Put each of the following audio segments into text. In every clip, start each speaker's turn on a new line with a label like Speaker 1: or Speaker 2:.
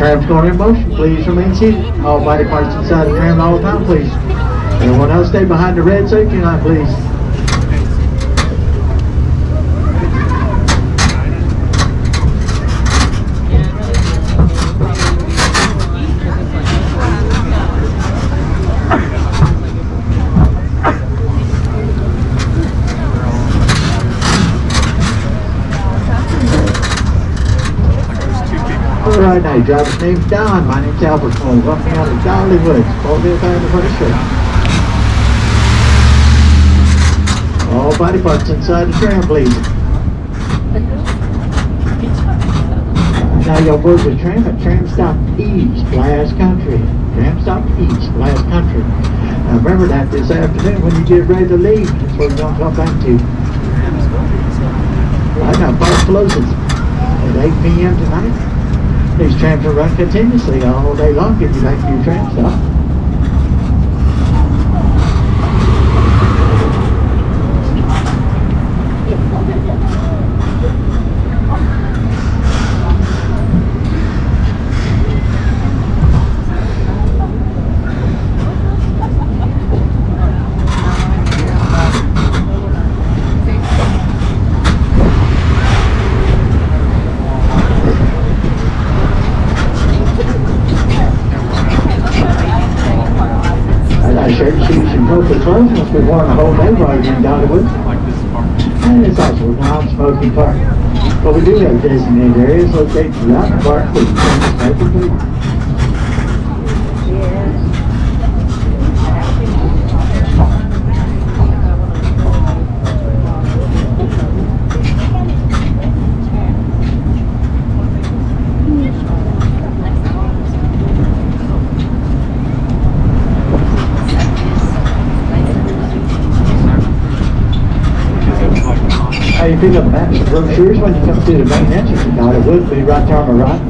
Speaker 1: Tram's going in motion. Please remain seated. All body parts inside the tram all the time, please. Everyone else stay behind the red safety line, please. Alright, now, driver's name's Don. My name's Albert. Welcome me out of Dollywood. Colville Family Furniture. All body parts inside the tram, please. Now you'll go to the tram at Tram Stop East, Last Country. Tram Stop East, Last Country. Now remember that this afternoon when you get ready to leave, that's what we're going to come back to. Right now, park closes at 8 p.m. tonight. These trams will run continuously all day long, get you back to your tram stop. Shirt, shoes, and coat clothes must be worn the whole day while you're in Dollywood. And it's also a non-smoking park. But we do have designated areas located throughout the park for the people. You pick up maps and brochures when you come to the main entrance of Dollywood. Be right there on the right.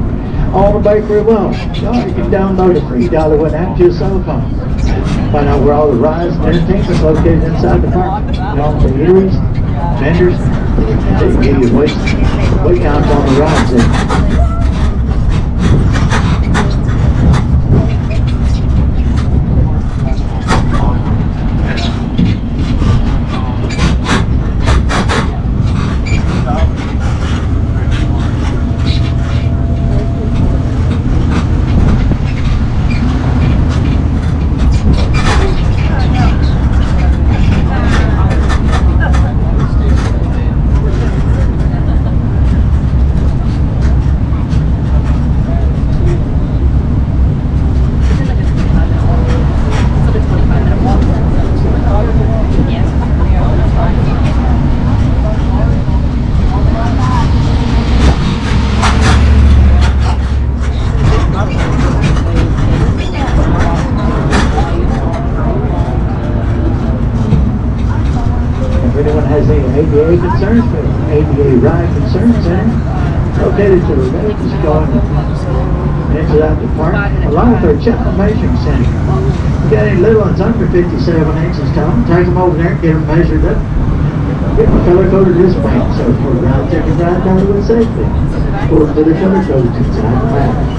Speaker 1: On the bakery wall. You can download a free Dollywood app to your cell phone. Find out where all the rides and entertainment's located inside the park. All the eateries, vendors. They can give you wait times on the rides there. ADA Concerns Center, ADA Ride Concern Center, located to the left is going into that department, along with our child measuring center. If you got any little ones under 57 inches tall, take them over there and get them measured up. Get them color-coded wristband, so for around take a ride down with safety. According to the color-coded inside the map.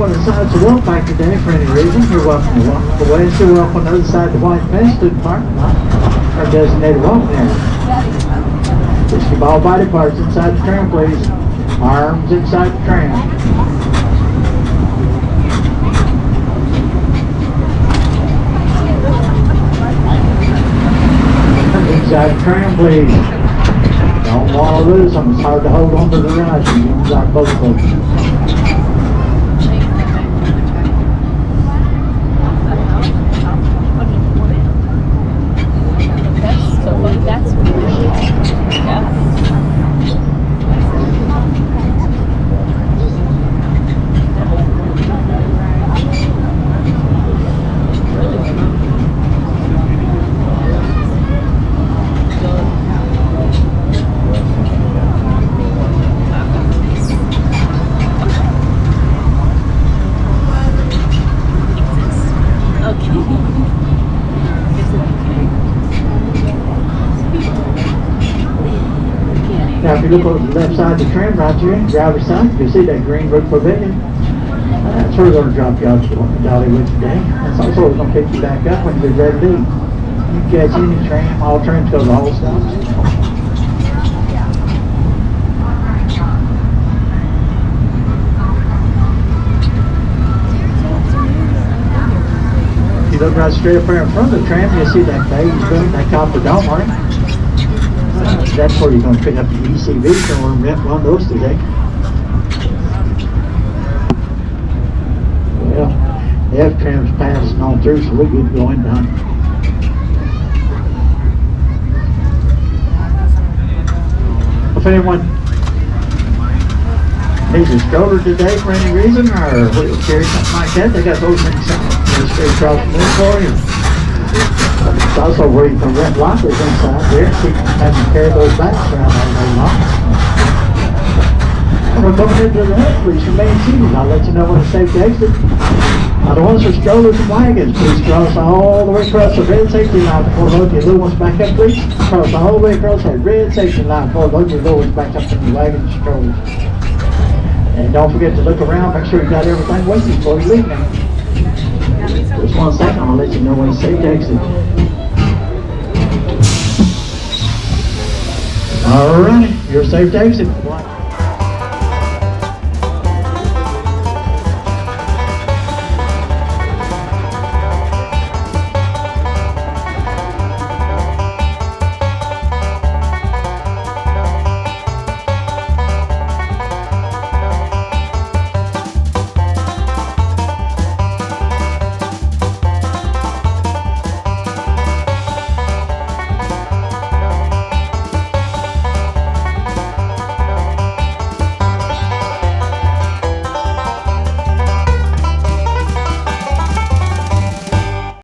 Speaker 1: Decides to walk back today for any reason, you're welcome to walk away and still walk on the other side of the white fence to the parking lot, our designated walking area. Just keep all body parts inside the tram, please. Arms inside the tram. Inside the tram, please. Don't want to lose them. It's hard to hold on to the ride. You got both of them. Now if you look on the left side of the tram right here, driver's side, you'll see that green roof pavilion. That's where we're going to drop you off to Dollywood today. That's also where we're going to pick you back up when you're ready to leave. You can catch any tram, all trams go to the whole stops. If you look right straight up there in front of the tram, you'll see that beige building, that copper dome on it. That's where you're going to pick up the ECV, so we're going to rent one of those today. Well, the F tram's passing on through, so we'll get going down. If anyone needs a stroller today for any reason, or a wheelchair, something like that, they got those inside. Straight across the room for you. It's also where you can rent lockers inside there, so you can have to carry those bags around all day long. We're coming into the next, please remain seated. I'll let you know when it's safe to exit. Now the ones for strollers and wagons, please cross all the way across the red safety line before loading your little ones back up, please. Cross all the way across that red safety line before loading your little ones back up in the wagon and strollers. And don't forget to look around, make sure you got everything waiting before you leave now. Just 1 second, I'll let you know when it's safe to exit. Alright, you're safe to exit.